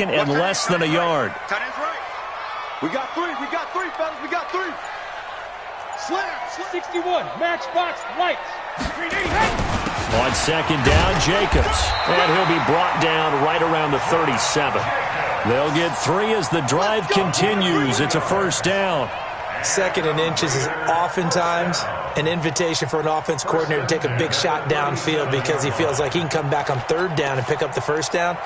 and less than a yard. Tight end's right. We got three, fellas. We got three. Slam. 61, matchbox right. On second down, Jacobs. And he'll be brought down right around the 37. They'll get 3 as the drive continues. It's a first down. Second and inches is oftentimes an invitation for an offense coordinator to take a big shot downfield because he feels like he can come back on third down and pick up the first down.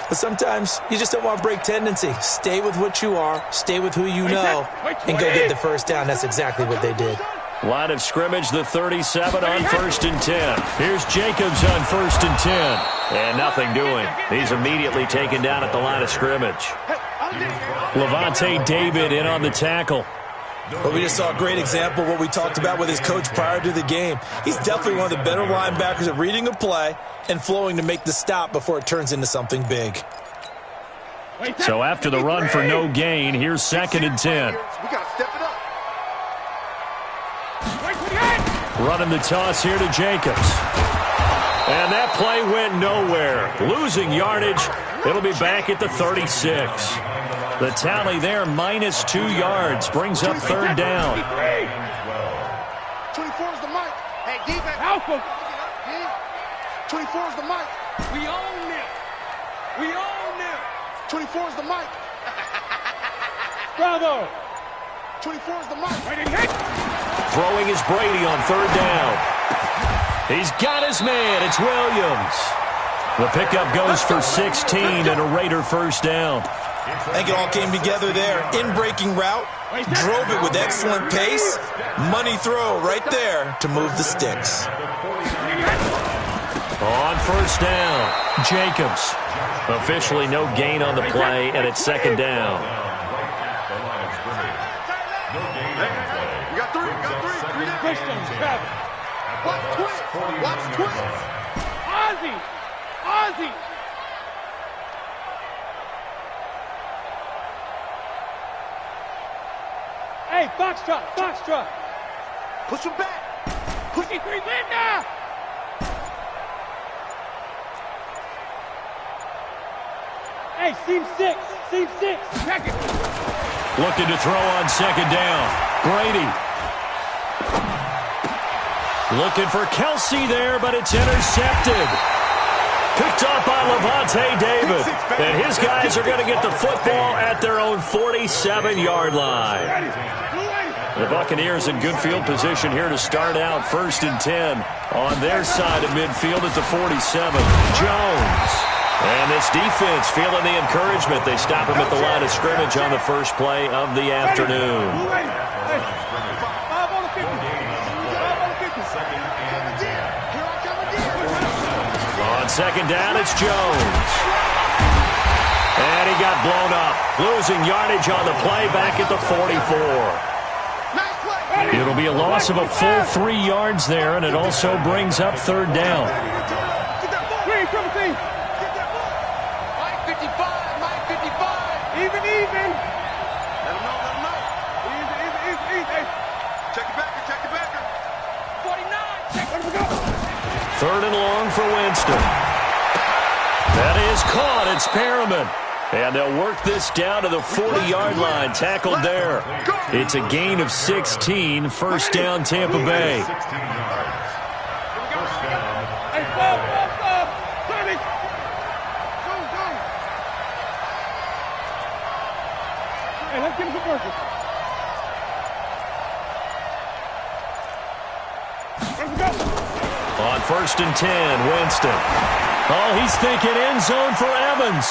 But sometimes you just don't want to break tendency. Stay with what you are, stay with who you know, and go get the first down. That's exactly what they did. Line of scrimmage, the 37 on 1st and 10. Here's Jacobs on 1st and 10. And nothing doing. He's immediately taken down at the line of scrimmage. Levante David in on the tackle. But we just saw a great example of what we talked about with his coach prior to the game. He's definitely one of the better linebackers at reading a play and flowing to make the stop before it turns into something big. So after the run for no gain, here's 2nd and 10. We got to step it up. Running the toss here to Jacobs. And that play went nowhere. Losing yardage. It'll be back at the 36. The tally there, minus 2 yards, brings up 3rd down. 24 is the mic. Hey, defense. Alpha. 24 is the mic. We own it. We own it. 24 is the mic. Bravo. 24 is the mic. Throwing is Brady on 3rd down. He's got his man. It's Williams. The pickup goes for 16 and a Raider first down. I think it all came together there. In-breaking route, drove it with excellent pace. Money throw right there to move the sticks. On 1st down, Jacobs. Officially no gain on the play, and it's 2nd down. We got three. Watch twist. Ozzy. Hey, Foxtrot. Push him back. Push it, Linda. Hey, seam six. Check it. Looking to throw on 2nd down. Brady. Looking for Kelsey there, but it's intercepted. Picked up by Levante David. And his guys are going to get the football at their own 47-yard line. The Buccaneers in good field position here to start out 1st and 10 on their side of midfield at the 47. Jones. And this defense feeling the encouragement. They stop him at the line of scrimmage on the first play of the afternoon. On 2nd down, it's Jones. And he got blown up. Losing yardage on the play back at the 44. It'll be a loss of a full 3 yards there, and it also brings up 3rd down. Even. Let him know. Easy. Check it backer. 49. 3rd and long for Winston. That is caught. It's Perriman. And they'll work this down to the 40-yard line. Tackled there. It's a gain of 16. First down, Tampa Bay. Hey, stop. 30. Hey, let's get him some work. Let's go. On 1st and 10, Winston. Oh, he's thinking end zone for Evans.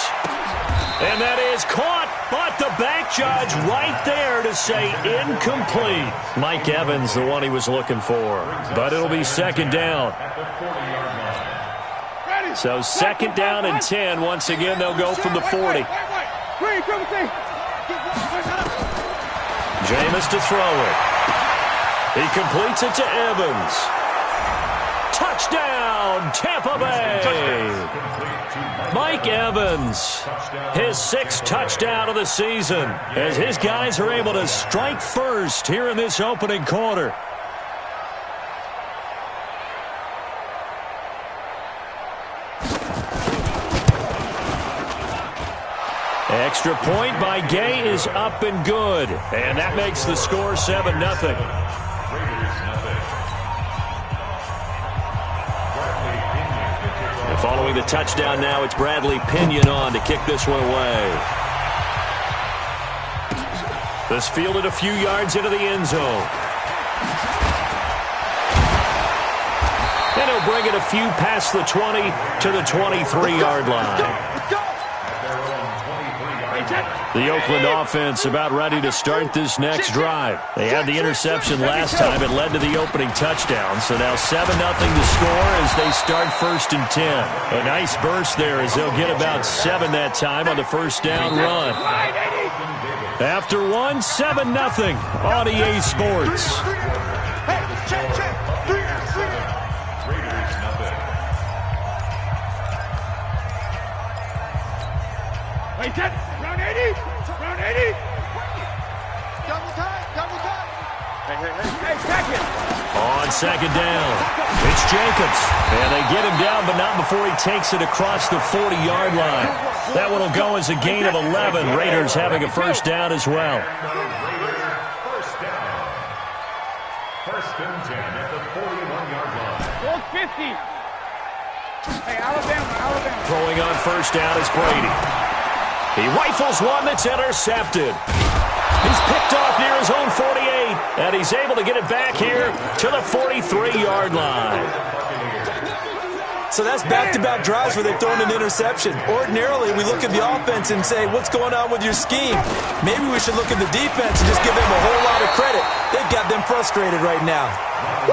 And that is caught, but the back judge right there to say incomplete. Mike Evans, the one he was looking for. But it'll be 2nd down. So 2nd down and 10. Once again, they'll go from the 40. Jameis to throw it. He completes it to Evans. Touchdown, Tampa Bay. Mike Evans, his 6th touchdown of the season, as his guys are able to strike first here in this opening quarter. Extra point by Gay is up and good. And that makes the score 7-0. And following the touchdown now, it's Bradley Pinion on to kick this one away. This fielded a few yards into the end zone. And he'll bring it a few past the 20 to the 23-yard line. The Oakland offense about ready to start this next drive. They had the interception last time. It led to the opening touchdown. So now 7-0 to score as they start 1st and 10. A nice burst there as they'll get about 7 that time on the first down run. After 7-0 on EA Sports. Round 80. Round 80. Double time. Double time. Hey, second. On second down, it's Jacobs. And they get him down, but not before he takes it across the 40-yard line. That one will go as a gain of 11. Raiders having a first down as well. First and 10 at the 41-yard line. 50. Hey, Alabama. Throwing on first down is Brady. He rifles one that's intercepted. He's picked off near his own 48, and he's able to get it back here to the 43-yard line. So that's back-to-back drives where they've thrown an interception. Ordinarily, we look at the offense and say, what's going on with your scheme? Maybe we should look at the defense and just give them a whole lot of credit. They've got them frustrated right now.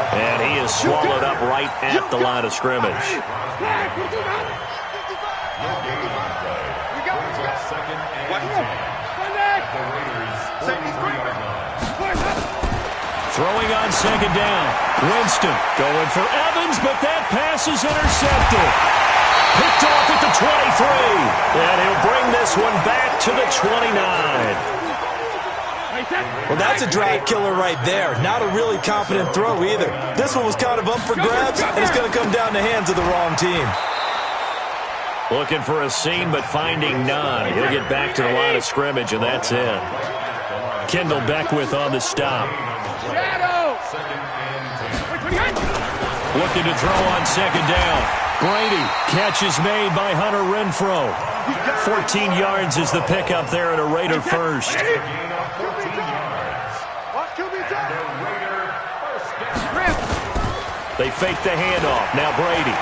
And he is swallowed up right at the line of scrimmage. Throwing on second down. Winston going for Evans, but that pass is intercepted. Picked off at the 23. And he'll bring this one back to the 29. Well, that's a drive killer right there. Not a really confident throw either. This one was kind of up for grabs, and it's going to come down the hands of the wrong team. Looking for a seam, but finding none. He'll get back to the line of scrimmage, and that's it. Kendall Beckwith on the stop. Looking to throw on second down. Brady, catch is made by Hunter Renfrow. 14 yards is the pickup there at a Raider first. They fake the handoff. Now Brady.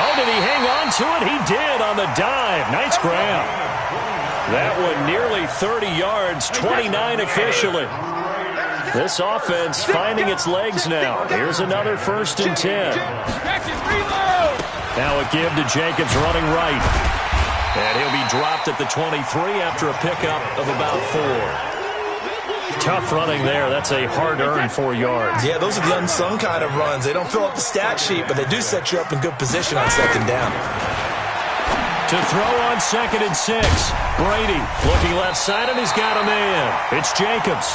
Oh, did he hang on to it? He did on the dive. Nice grab. That one nearly 30 yards, 29 officially. This offense finding its legs now. Here's another 1st and 10. Now a give to Jacobs running right. And he'll be dropped at the 23 after a pickup of about 4. Tough running there. That's a hard-earned 4 yards. Yeah, those are the unsung kind of runs. They don't fill up the stat sheet, but they do set you up in good position on second down. To throw on 2nd and 6. Brady looking left side, and he's got a man. It's Jacobs.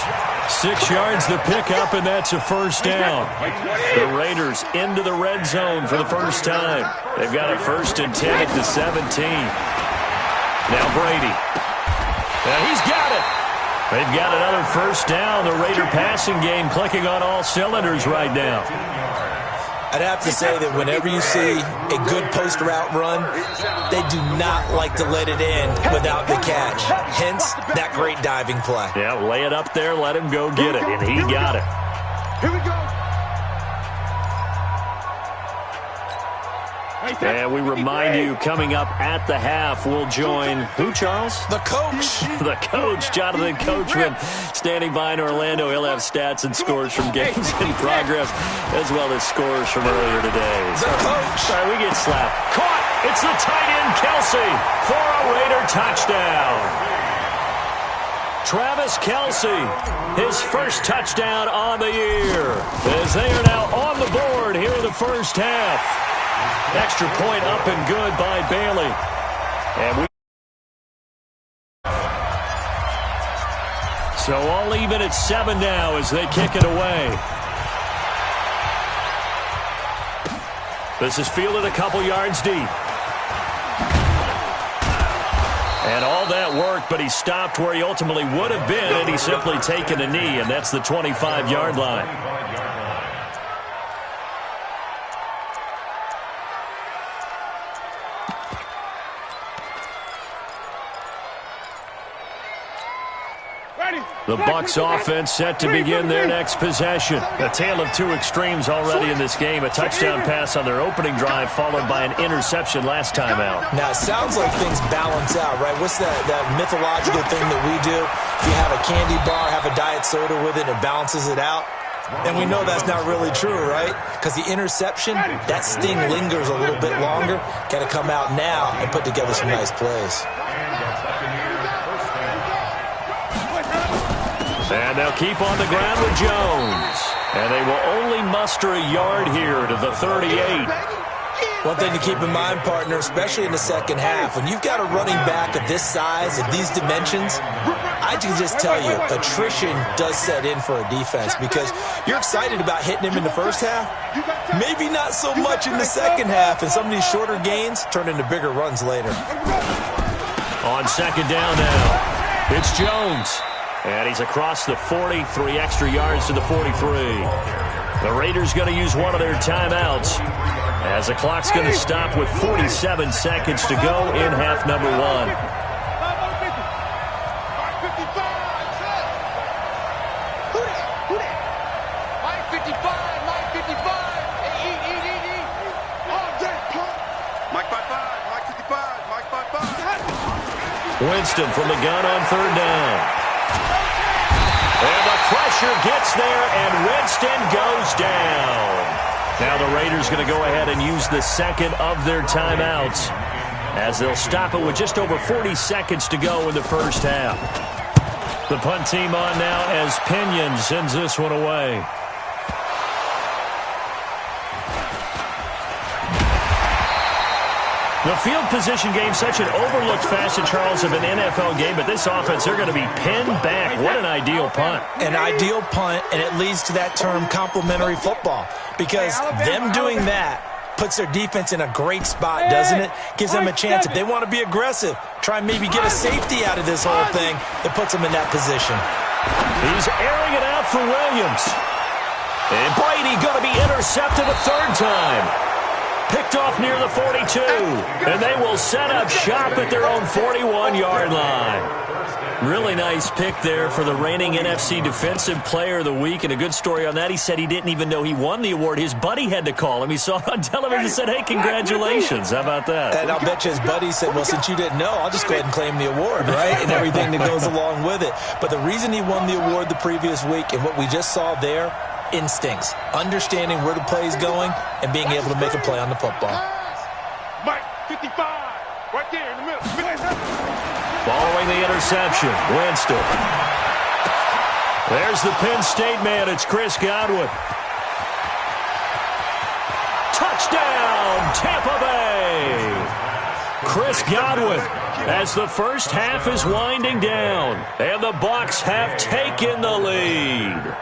6 yards the pickup, and that's a first down. The Raiders into the red zone for the first time. They've got a 1st and 10 at the 17. Now Brady. And he's got it. They've got another first down. The Raider passing game clicking on all cylinders right now. I'd have to say that whenever you see a good post route run, they do not like to let it in without the catch. Hence, that great diving play. Yeah, lay it up there, let him go get it, and he got it. Here we go. And we remind you, coming up at the half, we'll join who, Charles? The coach. The coach, Jonathan Coachman, standing by in Orlando. He'll have stats and scores from games in progress, as well as scores from earlier today. The coach. Sorry, we get slapped. Caught! It's the tight end, Kelsey, for a Raider touchdown. Travis Kelsey, his first touchdown on the year, as they are now on the board here in the first half. Extra point up and good by Bailey. And so all even at 7 now as they kick it away. This is fielded a couple yards deep. And all that work, but he stopped where he ultimately would have been had he simply taken a knee, and that's the 25-yard line. The Bucs offense set to begin their next possession. A tale of two extremes already in this game. A touchdown pass on their opening drive followed by an interception last time out. Now, it sounds like things balance out, right? What's that mythological thing that we do? If you have a candy bar, have a diet soda with it, it balances it out. And we know that's not really true, right? Because the interception, that sting lingers a little bit longer. Got to come out now and put together some nice plays. And they'll keep on the ground with Jones. And they will only muster a yard here to the 38. One thing to keep in mind, partner, especially in the second half, when you've got a running back of this size, of these dimensions, I can just tell you, attrition does set in for a defense because you're excited about hitting him in the first half. Maybe not so much in the second half, and some of these shorter gains turn into bigger runs later. On second down now, it's Jones. And he's across the 40, 3 extra yards to the 43. The Raiders going to use one of their timeouts as the clock's going to stop with 47 seconds to go in half number 1. Winston from the gun on third down. And the pressure gets there, and Winston goes down. Now the Raiders going to go ahead and use the second of their timeouts as they'll stop it with just over 40 seconds to go in the first half. The punt team on now as Pinion sends this one away. The field position game, such an overlooked facet, Charles, of an NFL game, but this offense, they're going to be pinned back. What an ideal punt. An ideal punt, and it leads to that term complementary football, because them doing that puts their defense in a great spot, doesn't it? Gives them a chance. If they want to be aggressive, try and maybe get a safety out of this whole thing, it puts them in that position. He's airing it out for Williams. And Brady going to be intercepted a third time. Picked off near the 42, and they will set up shop at their own 41-yard line. Really nice pick there for the reigning NFC Defensive Player of the Week, and a good story on that. He said he didn't even know he won the award. His buddy had to call him. He saw it on television and said, hey, congratulations. How about that? And I'll bet you his buddy said, well, since you didn't know, I'll just go ahead and claim the award, right, and everything that goes along with it. But the reason he won the award the previous week and what we just saw there, instincts, understanding where the play is going, and being able to make a play on the football. Mike, 55, right there in the middle. Following the interception, Winston. There's the Penn State man. It's Chris Godwin. Touchdown, Tampa Bay. Chris Godwin, as the first half is winding down, and the Bucs have taken the lead.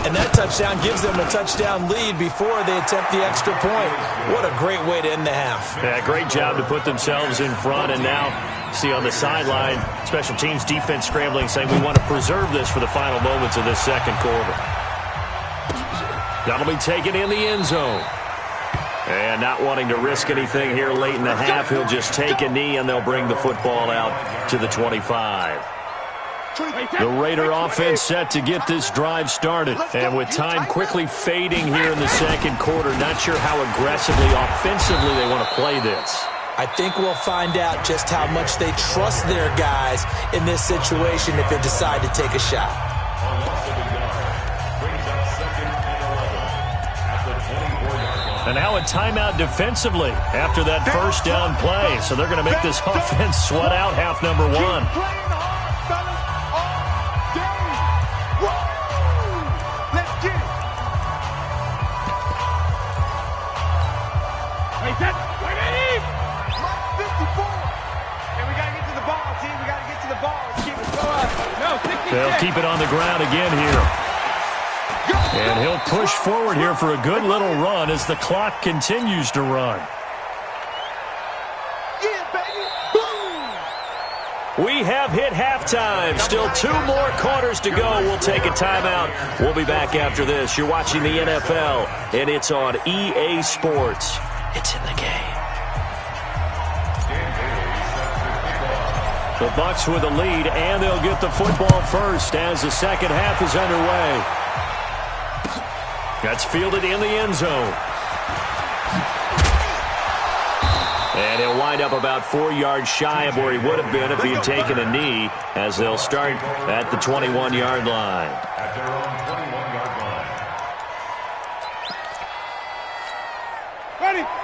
And that touchdown gives them a touchdown lead before they attempt the extra point. What a great way to end the half. Yeah, great job to put themselves in front. And now, see on the sideline, special teams defense scrambling, saying we want to preserve this for the final moments of this second quarter. That'll be taken in the end zone. And not wanting to risk anything here late in the half, he'll just take a knee, and they'll bring the football out to the 25. The Raider offense set to get this drive started. And with time quickly fading here in the second quarter, not sure how aggressively, offensively they want to play this. I think we'll find out just how much they trust their guys in this situation if they decide to take a shot. And now a timeout defensively after that first down play. So they're going to make this offense sweat out half number 1. They'll keep it on the ground again here. And he'll push forward here for a good little run as the clock continues to run. We have hit halftime. Still 2 more quarters to go. We'll take a timeout. We'll be back after this. You're watching the NFL, and it's on EA Sports. It's in the game. The Bucs with the lead, and they'll get the football first as the second half is underway. That's fielded in the end zone. And he'll wind up about 4 yards shy of where he would have been if he had taken a knee, as they'll start at the 21-yard line. At their own 21-yard line.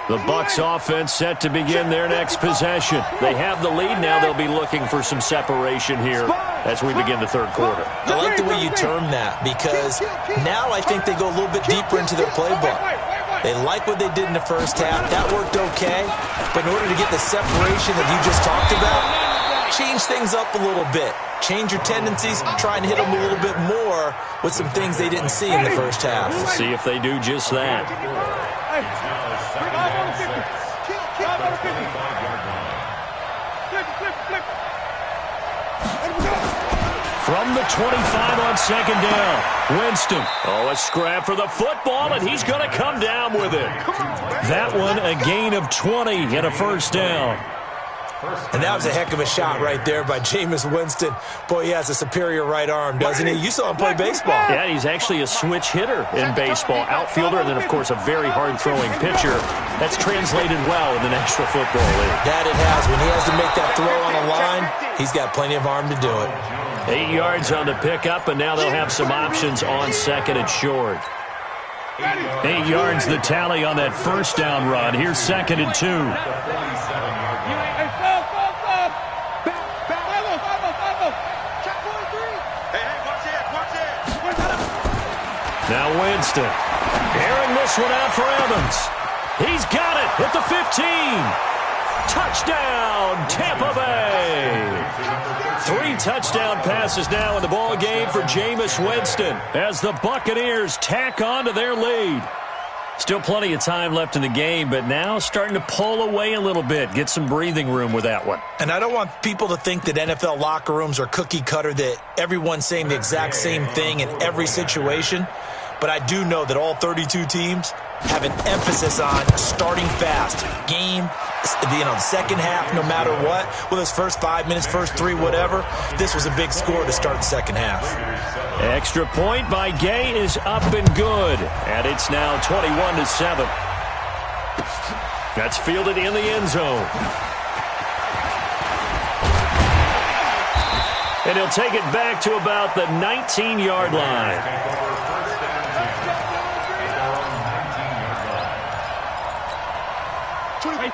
The Bucs offense set to begin their next possession. They have the lead now. They'll be looking for some separation here as we begin the third quarter. I like the way you term that, because now I think they go a little bit deeper into their playbook. They like what they did in the first half. That worked okay. But in order to get the separation that you just talked about, change things up a little bit. Change your tendencies, try and hit them a little bit more with some things they didn't see in the first half. Let's see if they do just that. From the 25 on second down, Winston. Oh, a scrap for the football, and he's going to come down with it. That one, a gain of 20 and a first down. And that was a heck of a shot right there by Jameis Winston. Boy, he has a superior right arm, doesn't he? You saw him play baseball. Yeah, he's actually a switch hitter in baseball. Outfielder, and then, of course, a very hard-throwing pitcher. That's translated well in the National Football League. That it has. When he has to make that throw on a line, he's got plenty of arm to do it. 8 yards on the pickup, and now they'll have some options on second and short. 8 yards the tally on that first down run. Here's second and 2. Now Winston. Airing this one out for Evans. He's got it at the 15. Touchdown, Tampa Bay. 3 touchdown passes now in the ball game for Jameis Winston as the Buccaneers tack on to their lead. Still plenty of time left in the game, but now starting to pull away a little bit, get some breathing room with that one. And I don't want people to think that NFL locker rooms are cookie cutter, that everyone's saying the exact same thing in every situation. But I do know that all 32 teams have an emphasis on starting fast. Game, the second half, no matter what. Well, those first 5 minutes, first 3, whatever. This was a big score to start the second half. Extra point by Gay is up and good. And it's now 21-7. That's fielded in the end zone. And he'll take it back to about the 19-yard line.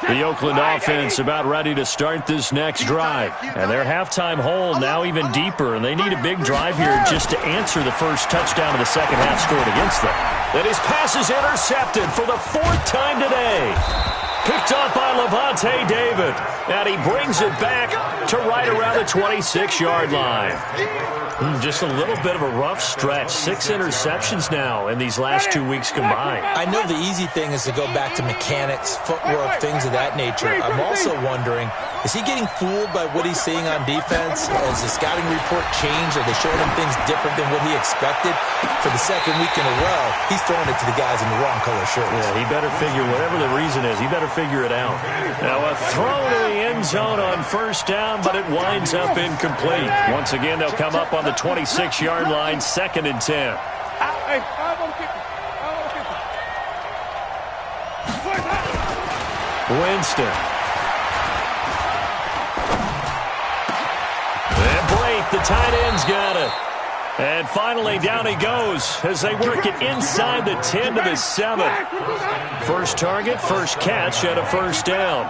The Oakland offense about ready to start this next drive. And their halftime hole now even deeper. And they need a big drive here just to answer the first touchdown of the second half scored against them. And his pass is intercepted for the 4th time today. Picked up by Levante David. And he brings it back to right around the 26-yard line. Just a little bit of a rough stretch. 6 interceptions now in these last 2 weeks combined. I know the easy thing is to go back to mechanics, footwork, things of that nature. I'm also wondering, is he getting fooled by what he's seeing on defense? Has the scouting report changed? Are they showing him things different than what he expected? For the second week in a row, he's throwing it to the guys in the wrong color shirts. Yeah, he better figure, whatever the reason is, he better figure it out. Now a throw to the end zone on first down, but it winds up incomplete. Once again, they'll come up on the 26-yard line, 2nd and 10. Winston. And Blake, the tight end's got it. And finally, down he goes as they work it inside the 10 to the 7. First target, first catch, and a first down.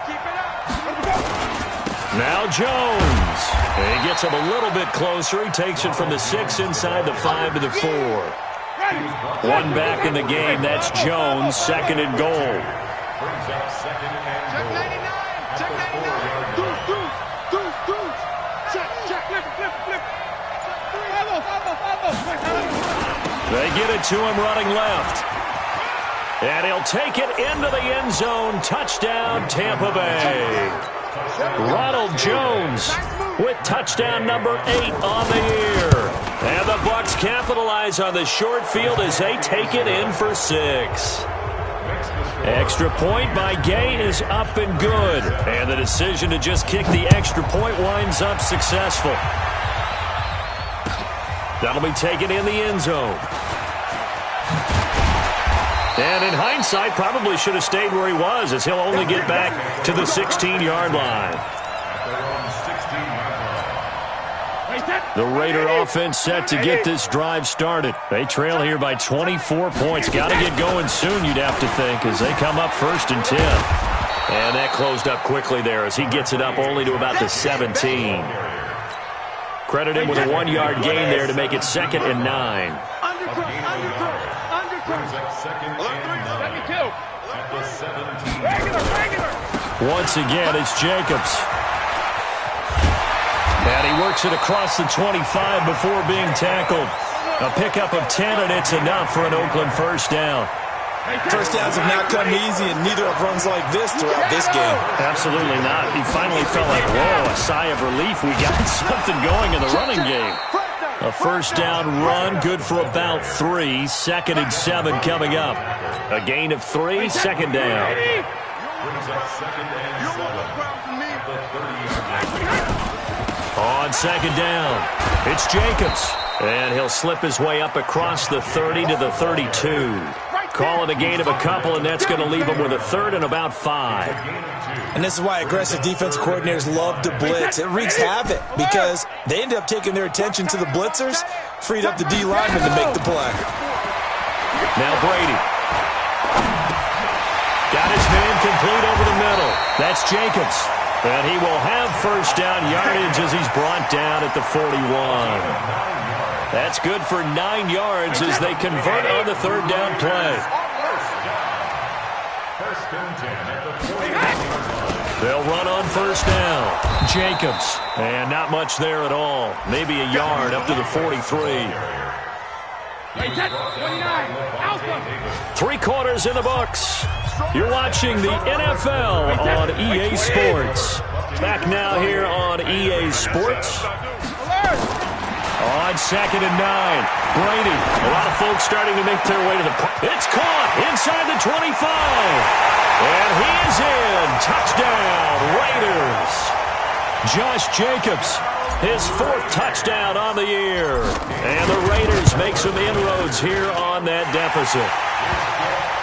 Now Jones. And he gets him a little bit closer. He takes it from the 6 inside the 5 to the 4. One back in the game. That's Jones, 2nd and goal. Brings up 2nd and goal. Check 99. They get it to him running left. And he'll take it into the end zone. Touchdown, Tampa Bay. Ronald Jones with touchdown number 8 on the year. And the Bucs capitalize on the short field as they take it in for 6. Extra point by Gay is up and good. And the decision to just kick the extra point winds up successful. That'll be taken in the end zone. And in hindsight, probably should have stayed where he was, as he'll only get back to the 16-yard line. The Raider offense set to get this drive started. They trail here by 24 points. Got to get going soon, you'd have to think, as they come up 1st and 10. And that closed up quickly there as he gets it up only to about the 17. Credit him with a 1-yard gain there to make it 2nd and 9. Once again, it's Jacobs. And he works it across the 25 before being tackled. A pickup of 10, and it's enough for an Oakland first down. First downs have not come easy, and neither have runs like this throughout this game. Absolutely not. He finally felt like, whoa, a sigh of relief. We got something going in the running game. A first down run, good for about 3. 2nd and 7 coming up. A gain of 3, 2nd down. On 2nd down, it's Jacobs. And he'll slip his way up across the 30 to the 32. Call it a gain of a couple, and that's going to leave him with a 3rd and about 5. And this is why aggressive defense coordinators love to blitz. It wreaks havoc because they end up taking their attention to the blitzers, freed up the D lineman to make the play. Now Brady. Got his man complete over the middle. That's Jacobs. And he will have first down yardage as he's brought down at the 41. That's good for 9 yards as they convert on the 3rd down play. They'll run on first down. Jacobs. And not much there at all. Maybe a yard up to the 43. 3 quarters in the books. You're watching the NFL on EA Sports. Back now here on EA Sports. On 2nd and 9, Brady. A lot of folks starting to make their way to the... It's caught inside the 25. And he is in. Touchdown, Raiders. Josh Jacobs, his 4th touchdown on the year. And the Raiders make some inroads here on that deficit.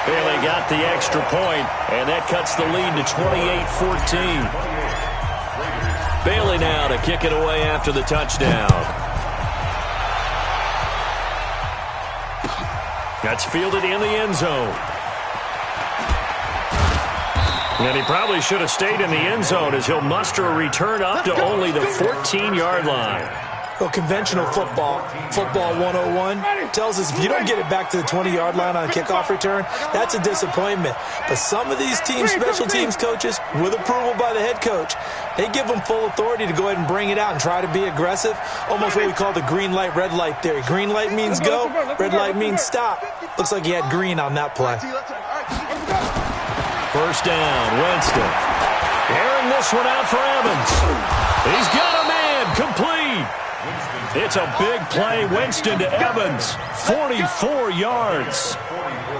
Bailey got the extra point, and that cuts the lead to 28-14. Bailey now to kick it away after the touchdown. That's fielded in the end zone. And he probably should have stayed in the end zone as he'll muster a return up to only the 14-yard line. Well, conventional football 101, tells us if you don't get it back to the 20-yard line on a kickoff return, that's a disappointment. But some of these team special teams coaches, with approval by the head coach, they give them full authority to go ahead and bring it out and try to be aggressive, almost what we call the green light, red light theory. Green light means go, red light means stop. Looks like he had green on that play. First down, Winston. Airing this one out for Evans. He's got a man, complete. It's a big play, Winston to Evans, 44 yards.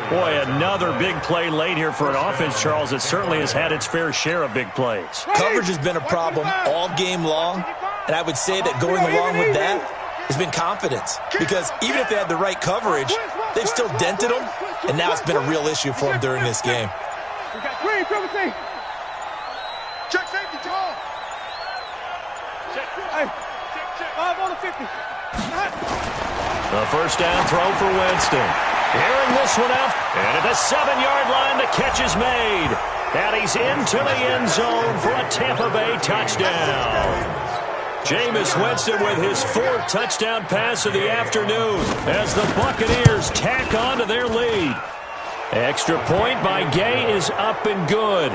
Boy, another big play late here for an offense, Charles, that certainly has had its fair share of big plays. Coverage has been a problem all game long, and I would say that going along with that has been confidence. Because even if they had the right coverage, they've still dented them, and now it's been a real issue for them during this game. Check safety, Tom. Hey, 5 on the 50. The first down throw for Winston. Airing this one out. And at the 7-yard line, the catch is made. And he's into the end zone for a Tampa Bay touchdown. Jameis Winston with his 4th touchdown pass of the afternoon as the Buccaneers tack on to their lead. Extra point by Gay is up and good.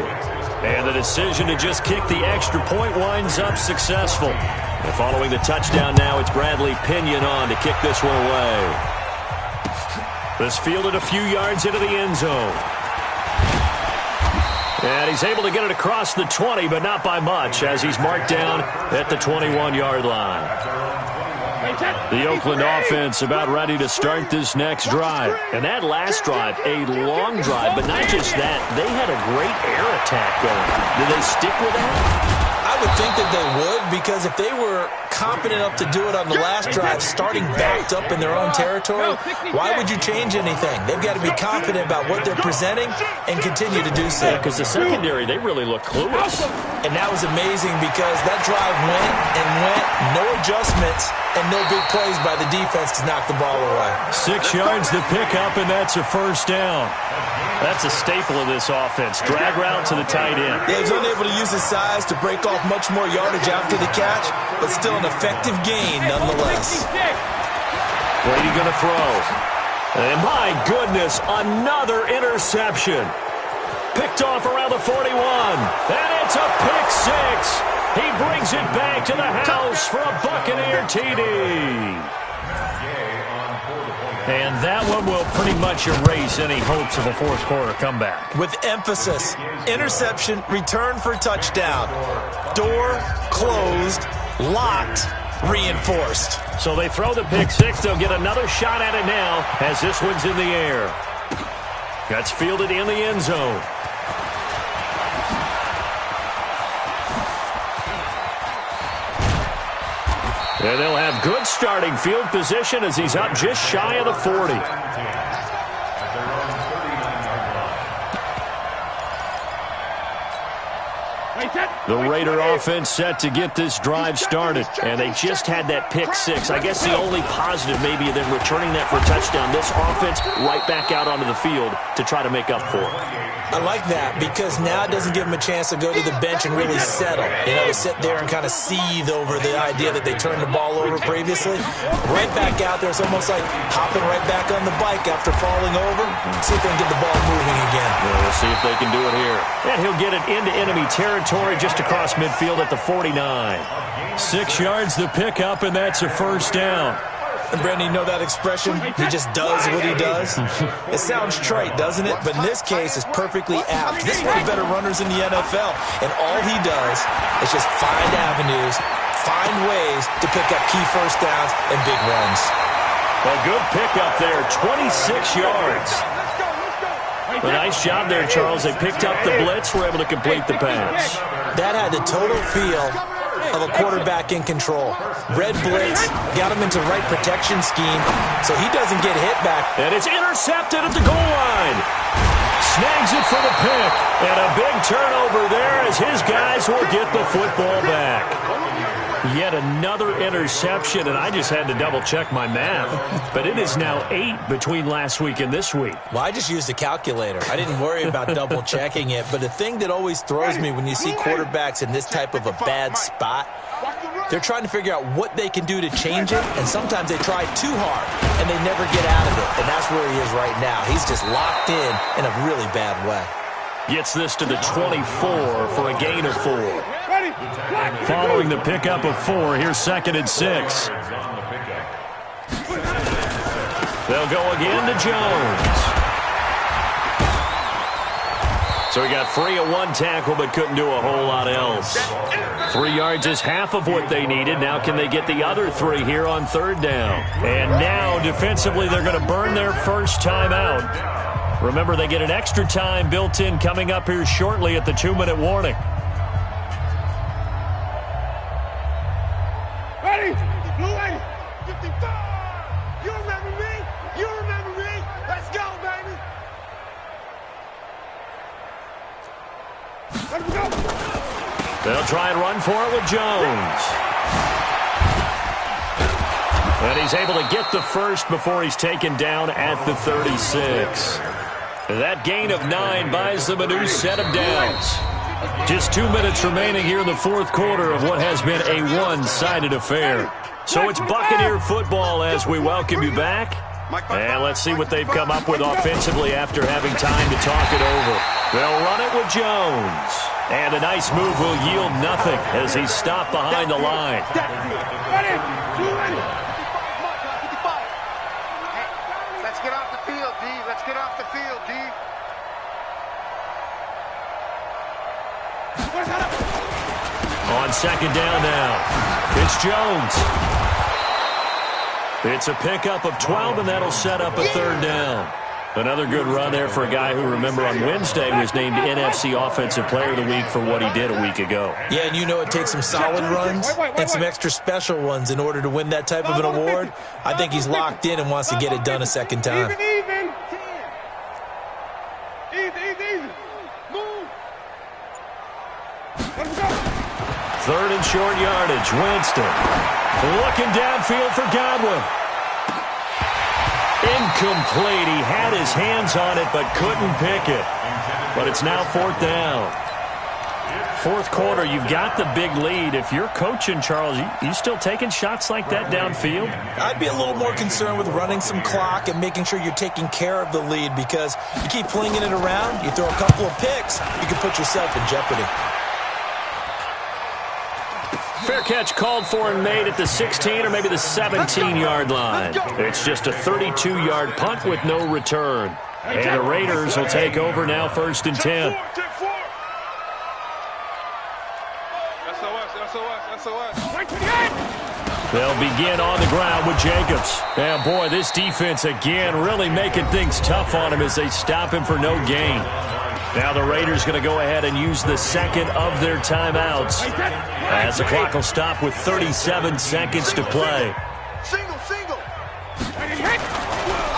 And the decision to just kick the extra point winds up successful. And following the touchdown now, it's Bradley Pinion on to kick this one away. This fielded a few yards into the end zone. And he's able to get it across the 20, but not by much, as he's marked down at the 21-yard line. The Oakland offense about ready to start this next drive. And that last drive, a long drive, but not just that. They had a great air attack going. Did they stick with that? I would think that they would, because if they were confident enough to do it on the last drive, starting backed up in their own territory, why would you change anything? They've got to be confident about what they're presenting and continue to do so. Because the secondary, they really look clueless. And that was amazing because that drive went and went, no adjustments, and no big plays by the defense to knock the ball away. 6 yards the pickup, and that's a first down. That's a staple of this offense. Drag route to the tight end. Yeah, he's unable to use his size to break off much more yardage after the catch, but still an effective gain nonetheless. Brady going to throw. And my goodness, another interception. Picked off around the 41. And it's a pick six. He brings it back to the house for a Buccaneer TD. And that one will pretty much erase any hopes of a fourth quarter comeback. With emphasis, interception, return for touchdown. Door closed, locked, reinforced. So they throw the pick six. They'll get another shot at it now as this one's in the air. That's fielded in the end zone. And they'll have good starting field position as he's up just shy of the 40. The Raider offense set to get this drive started, and they just had that pick six. I guess the only positive maybe of them returning that for a touchdown. This offense right back out onto the field to try to make up for it. I like that because now it doesn't give them a chance to go to the bench and really settle. You know, to sit there and kind of seethe over the idea that they turned the ball over previously. Right back out there, it's almost like hopping right back on the bike after falling over. See if they can get the ball moving again. Well, we'll see if they can do it here. And he'll get it into enemy territory just across midfield at the 49. 6 yards the pickup, and that's a first down. And Brandon, you know that expression? He just does what he does. It sounds trite, doesn't it? But in this case, it's perfectly apt. This is one of the better runners in the NFL. And all he does is just find avenues, find ways to pick up key first downs and big runs. A good pickup there, 26 yards. A nice job there, Charles. They picked up the blitz, were able to complete the pass. That had the total feel of a quarterback in control. Red blitz, got him into right protection scheme, so he doesn't get hit back. And it's intercepted at the goal line. Snags it for the pick. And a big turnover there as his guys will get the football back. Yet another interception, and I just had to double-check my math. But it is now 8 between last week and this week. Well, I just used a calculator. I didn't worry about double-checking it. But the thing that always throws me when you see quarterbacks in this type of a bad spot, they're trying to figure out what they can do to change it, and sometimes they try too hard, and they never get out of it. And that's where he is right now. He's just locked in a really bad way. Gets this to the 24 for a gain of 4. Following the pickup of 4, here's 2nd and 6. They'll go again to Jones. So he got free of one tackle but couldn't do a whole lot else. 3 yards is half of what they needed. Now can they get the other 3 here on 3rd down? And now defensively they're going to burn their first time out. Remember, they get an extra time built in coming up here shortly at the 2-minute warning. Ready? Blue 80. 55. You remember me? You remember me? Let's go, baby. Let's go. They'll try and run for it with Jones. And he's able to get the first before he's taken down at the 36. That gain of 9 buys them a new set of downs. Just 2 minutes remaining here in the 4th quarter of what has been a one-sided affair. So it's Buccaneer football as we welcome you back. And let's see what they've come up with offensively after having time to talk it over. They'll run it with Jones. And a nice move will yield nothing as he's stopped behind the line. Let's get off the field, D. Let's get off the field, D. On second down now, it's Jones. It's a pickup of 12, and that'll set up a third down. Another good run there for a guy who, remember, on Wednesday was named NFC Offensive Player of the Week for what he did a week ago. Yeah, and you know it takes some solid runs and some extra special ones in order to win that type of an award. I think he's locked in and wants to get it done a second time. Even. Easy. Move. Let's go. Third and short yardage, Winston. Looking downfield for Godwin. Incomplete. He had his hands on it but couldn't pick it. But it's now fourth down. Fourth quarter, you've got the big lead. If you're coaching, Charles, you still taking shots like that downfield? I'd be a little more concerned with running some clock and making sure you're taking care of the lead, because you keep flinging it around, you throw a couple of picks, you can put yourself in jeopardy. Fair catch called for and made at the 16 or maybe the 17-yard line. It's just a 32-yard punt with no return. And the Raiders will take over now, first and 10. They'll begin on the ground with Jacobs. And boy, this defense again really making things tough on him as they stop him for no gain. Now the Raiders going to go ahead and use the second of their timeouts as the clock will stop with 37 seconds to play. Single.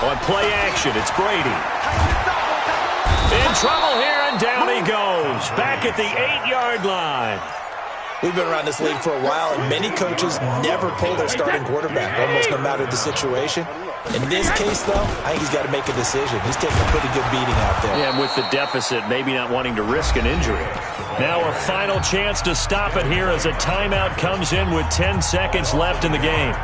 On play action, it's Brady. In trouble here, and down he goes. Back at the 8-yard line. We've been around this league for a while, and many coaches never pull their starting quarterback, almost no matter the situation. In this case, though, I think he's got to make a decision. He's taking a pretty good beating out there. Yeah, and with the deficit, maybe not wanting to risk an injury. Now a final chance to stop it here as a timeout comes in with 10 seconds left in the game.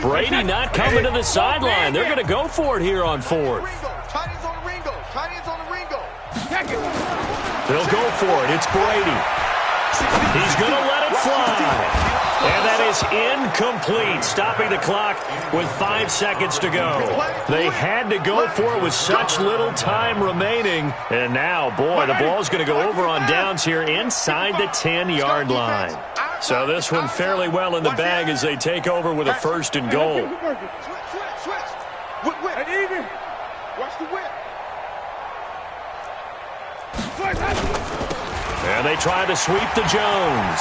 Brady not coming to the sideline. They're going to go for it here on fourth. Tight ends on the Ringo. They'll go for it. It's Brady. He's going to let it fly. And that is incomplete, stopping the clock with 5 seconds to go. They had to go for it with such little time remaining. And now, boy, the ball's going to go over on downs here inside the 10-yard line. So this one fairly well in the bag as they take over with a first and goal. Switch. Whip. Watch the whip. And they try to sweep to Jones.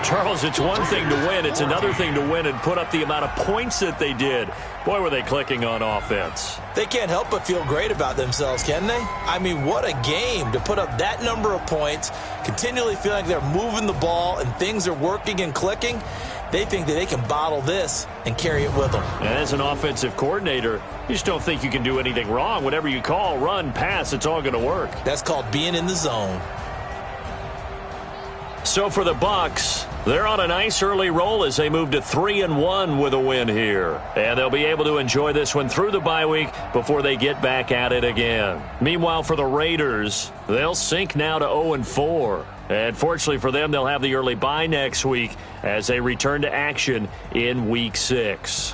Charles, it's one thing to win. It's another thing to win and put up the amount of points that they did. Boy, were they clicking on offense. They can't help but feel great about themselves, can they? I mean, what a game to put up that number of points, continually feeling like they're moving the ball and things are working and clicking. They think that they can bottle this and carry it with them. And as an offensive coordinator, you just don't think you can do anything wrong. Whatever you call, run, pass, it's all going to work. That's called being in the zone. So for the Bucs, they're on a nice early roll as they move to 3-1 with a win here. And they'll be able to enjoy this one through the bye week before they get back at it again. Meanwhile, for the Raiders, they'll sink now to 0-4. And fortunately for them, they'll have the early bye next week as they return to action in Week 6.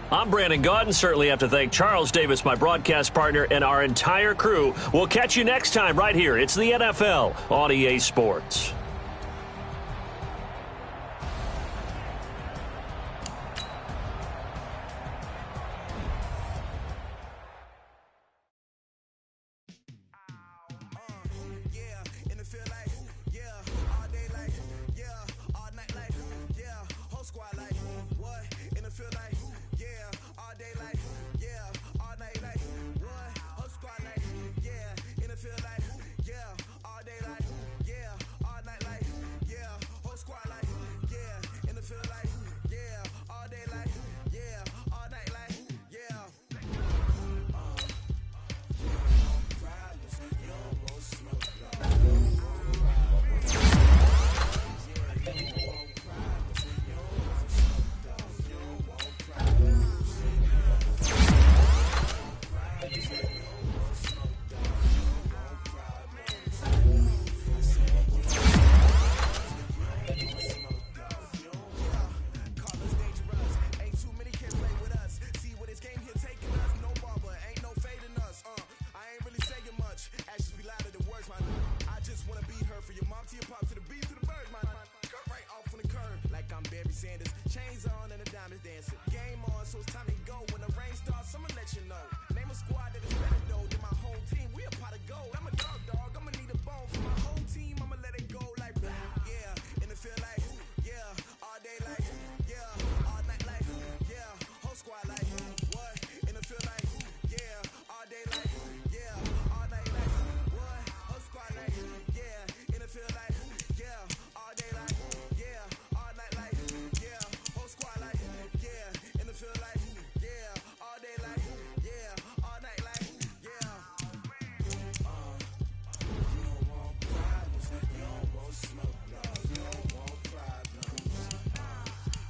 I'm Brandon Gaudin. Certainly have to thank Charles Davis, my broadcast partner, and our entire crew. We'll catch you next time right here. It's the NFL on EA Sports. so it's time to go. When the rain starts, I'ma let you know. Name a squad that is better though than my home team. We a pot of gold. I'm a dog. I'ma need a bone for my whole team. I'ma let it go like, yeah. And it feel like, yeah. All day like, yeah. All night like, yeah. Whole squad like, what? And it feel like, yeah. All day like, yeah. All night like, what? Whole squad like, yeah. And it feel like, yeah. All day like, yeah. All night like, yeah. Whole squad like, yeah. And it feel like, yeah. All day like, yeah. All night like, yeah. You don't want problems, you don't want smoke, no. You don't want problems.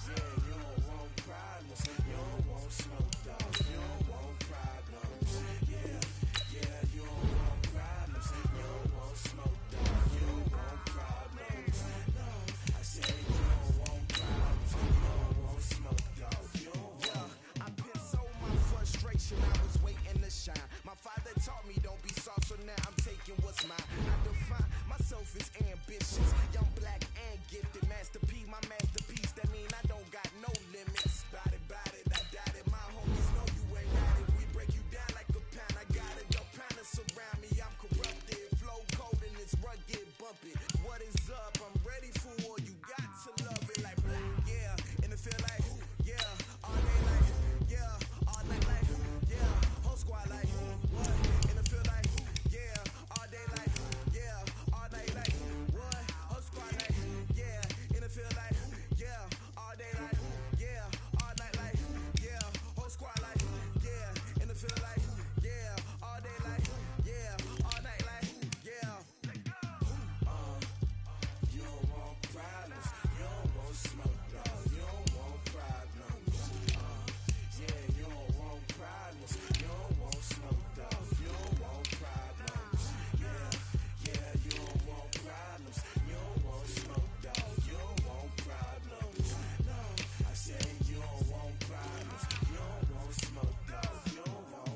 Yeah, you don't want problems, you don't want smoke, dog. You don't want problems. Yeah, you don't want problems, you don't want smoke, dog. You don't want problems. No, I said you don't want problems, you don't want smoke, dog. You don't want. Yeah, I pin so my frustration, I was waiting to shine. My father taught me don't be soft, so now I'm taking what's mine. I define myself as ambitious, young, black, and gifted. Master P, my masterpiece. That mean I don't got no limits. Bout it, I doubt it. My homies know you ain't got it. We break you down like a pound. I got it. Don't pound to surround me. I'm corrupted. Flow cold and it's rugged, bumpy. What is up? I'm ready for war. You got to love it like, yeah. And it feel like, yeah. All day like, yeah. All night like, yeah. Whole squad like, what? And it feel like, yeah. All day like, yeah. All night like, what? Whole squad like, yeah. And it feel like, yeah. All day like, yeah. All night like, yeah. Whole squad like, yeah. And it feel like, yeah. All day like, yeah. All night like, yeah. You don't want problems, you don't want smoke, dog. You don't want problems. Yeah, you don't want problems, you don't want smoke, dog. You don't want problems. Yeah, you don't want problems, you don't want smoke, dog. You don't want problems. No, I said you don't want problems, you don't want smoke, dog. You don't want.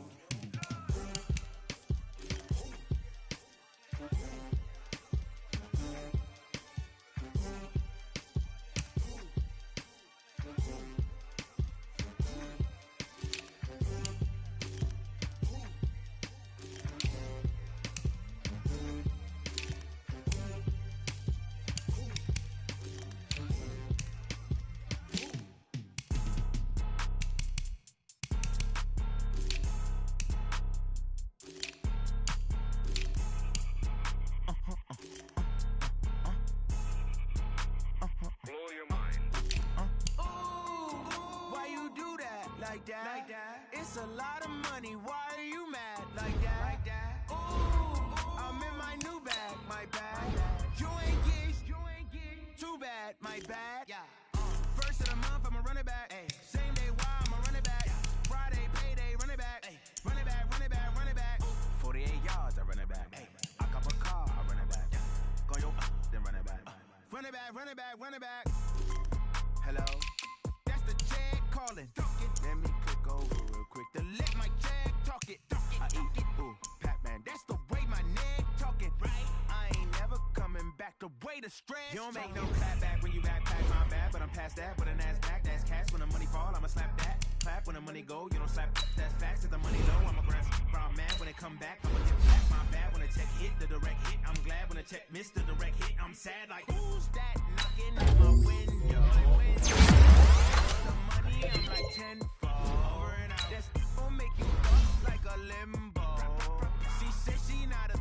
Why you do that like that? It's a lot of money. Why are you mad like that? Ooh, I'm in my new bag, my bag. You ain't get too bad, my bad. First of the month, I'ma run it back. Same day, why I'ma run it back. Friday, payday, run it back. Run it back, run it back, run it back. 48 yards, I run it back. I cop a car, I run it back. Go your then run it back. Run it back, run it back, run it back. Hello, that's the jag calling. Let me click over real quick to let my jag talk it. I eat it, ooh, Pac-Man. That's the way my neck talking. Right, I ain't never coming back. The way the stress. You don't make no clap back when you backpack my bad, but I'm past that. With a NASDAQ, that's cash. When the money fall, I'ma slap that. Clap when the money go, you don't slap. That's facts. If the money low, I'ma grab. I'm mad when it come back. I'ma get back my bad when the check hit the direct hit. I'm glad when the check missed the direct hit. I'm sad like who's that knocking at my window? The money, I'm like tenfold. That's gon' make you bust like a limbo. She said she not a,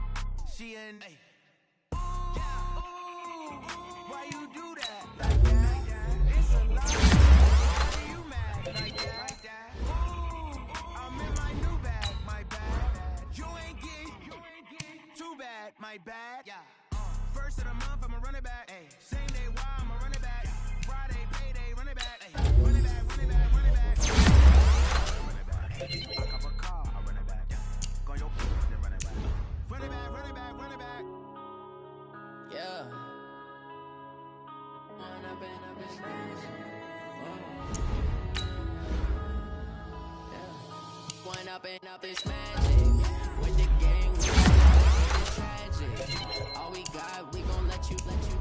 she an. Why you do that like that? It's a lot. Why are you mad like that? Ooh, I'm in my new bag, my bad. You ain't get too bad, my bad. First of the month, I'ma run it back. Same day, why I'ma run it back. Friday, payday, run it back. Run it back, run it back, run it back. Run it back. I cop a car, I run it back. Go your then run it back. Run it back, run it back, run it back. Yeah. Wind up in a bitch yeah. Wind up in a bitch magic. With the gang, we it's tragic. All we got, we gon' let you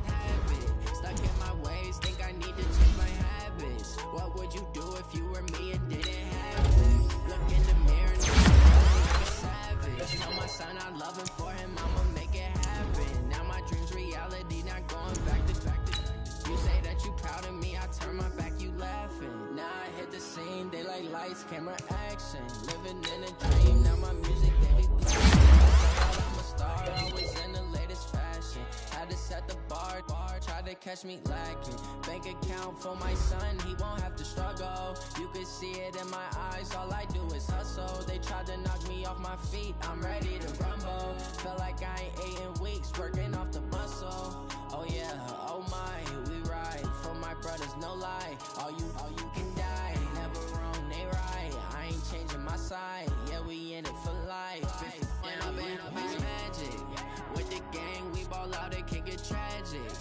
have it. Stuck in my ways, think I need to change my habits. What would you do if you were me and didn't lights, camera, action. Living in a dream, now my music, they be blasting. Thought I'm a star, always in the latest fashion. Had to set the bar, tried to catch me lacking. Bank account for my son, he won't have to struggle. You could see it in my eyes, all I do is hustle. They tried to knock me off my feet, I'm ready to rumble. Feel like I ain't ate in weeks, working off the muscle. Oh yeah, oh my, we ride for my brothers, no lie. All you can die, never wrong, they right. I ain't changing my side, yeah, we in it for life. When up it's magic. With the gang, we ball out, it can get tragic.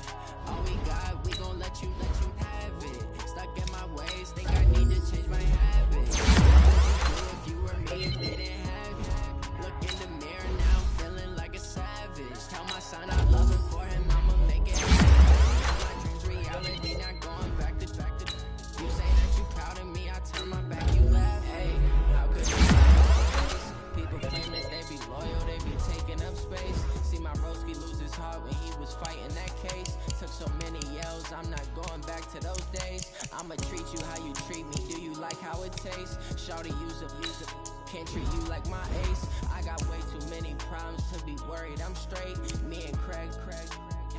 All we got, we gon' let you have it. Stuck in my ways, think I need to change my habits. If you were me and didn't have it. Look in the mirror now, feeling like a savage. Tell my son I love him, for him I'ma make it happen. My dreams reality, not going back to. You say that you proud of me, I turn my back, you laugh. Hey, how could you laugh? People claim that they be loyal, they be taking up space. See my broski lose his heart when he was fighting that case. Took so many yells, I'm not going back to those days. I'ma treat you how you treat me, do you like how it tastes? Shawty, use it, can't treat you like my ace. I got way too many problems to be worried, I'm straight. Me and Craig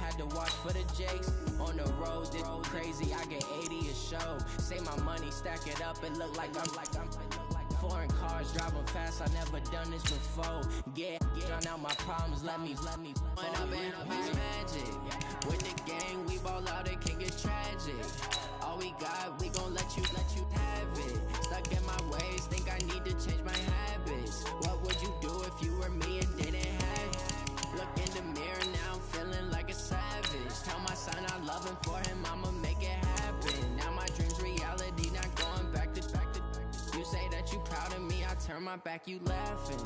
had to watch for the Jakes. On the road, did crazy, I get 80 a show. Say my money, stack it up, it look like I'm foreign cars, driving fast, I never done this before. Get on out my problems, let me When up it's magic. With the gang, we ball out, it can get tragic. All we got, we gon' let you have it. Stuck in my ways, think I need to change my habits. What would you do if you were me and didn't have it? Look in the mirror now, I'm feeling like a savage. Tell my son I love him, for him I'ma make it happen. Now my dreams reality, not going back to. You say that you proud of me, I turn my back, you laughing.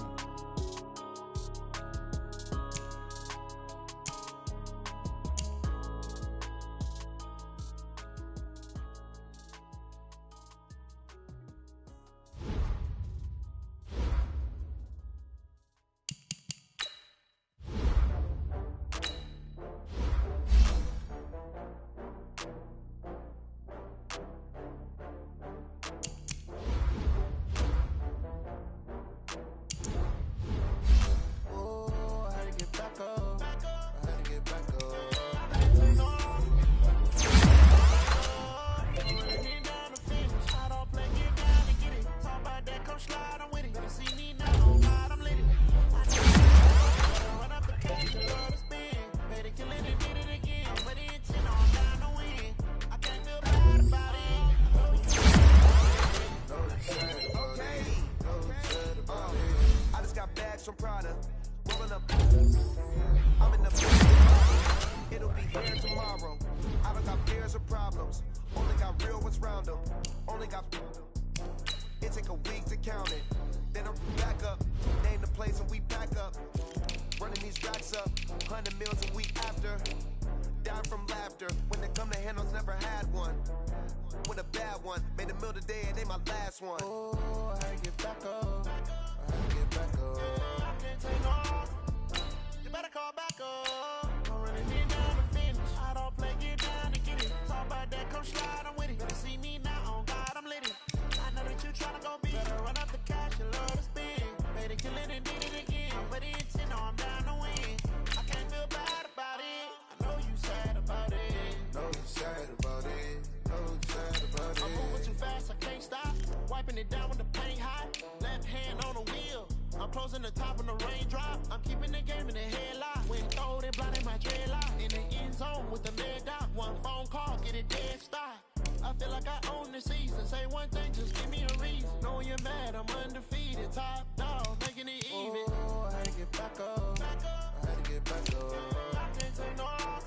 Closing the top on the raindrop. I'm keeping the game in the headlock. When throwed and blinded my dreadlock. In the end zone with the mad dot. One phone call, get it dead stop. I feel like I own the season. Say one thing, just give me a reason. Knowing you're mad, I'm undefeated. Top dog, making it even. Oh, I had to get back up. I had to get back up. I can't take no off.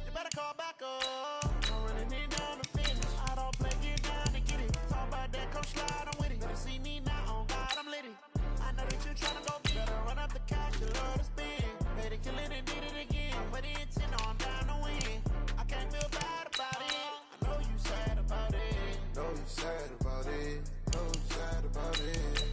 You better call back up. I'm running it down to finish. I don't play, get down to get it. Talk about that, come slide, I'm with it. Better see me now, on God, I'm lit it. I know that you tryna go big. Better run up the cash, you love to spin. Better kill it and did it again. But the intent, I'm down to win. I can't feel bad about it. I know you sad about it. Know you sad about it. Know you sad about it.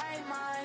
my mind.